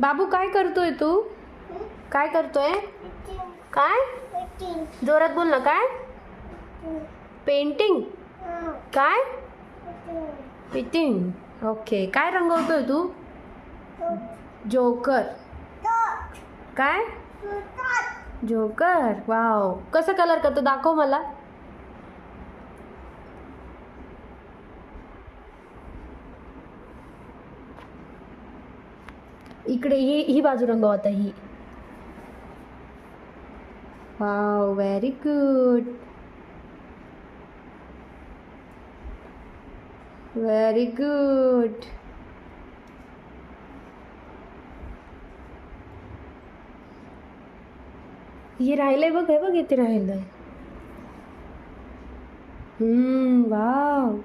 बाबू काय करतोय तू? काय करतोय? काय? जोरात बोल ना. काय? पेंटिंग. काय? पिटिंग. ओके. काय रंगवतोय तू? जोकर. काय? जोकर. वाव. कसा कलर करतो दाखव मला. इकडे ही बाजू रंगव आता ही. Wow, very good. Very good. हे राहिलंय बघ, हे बघ इथे राहिलंय. वाव.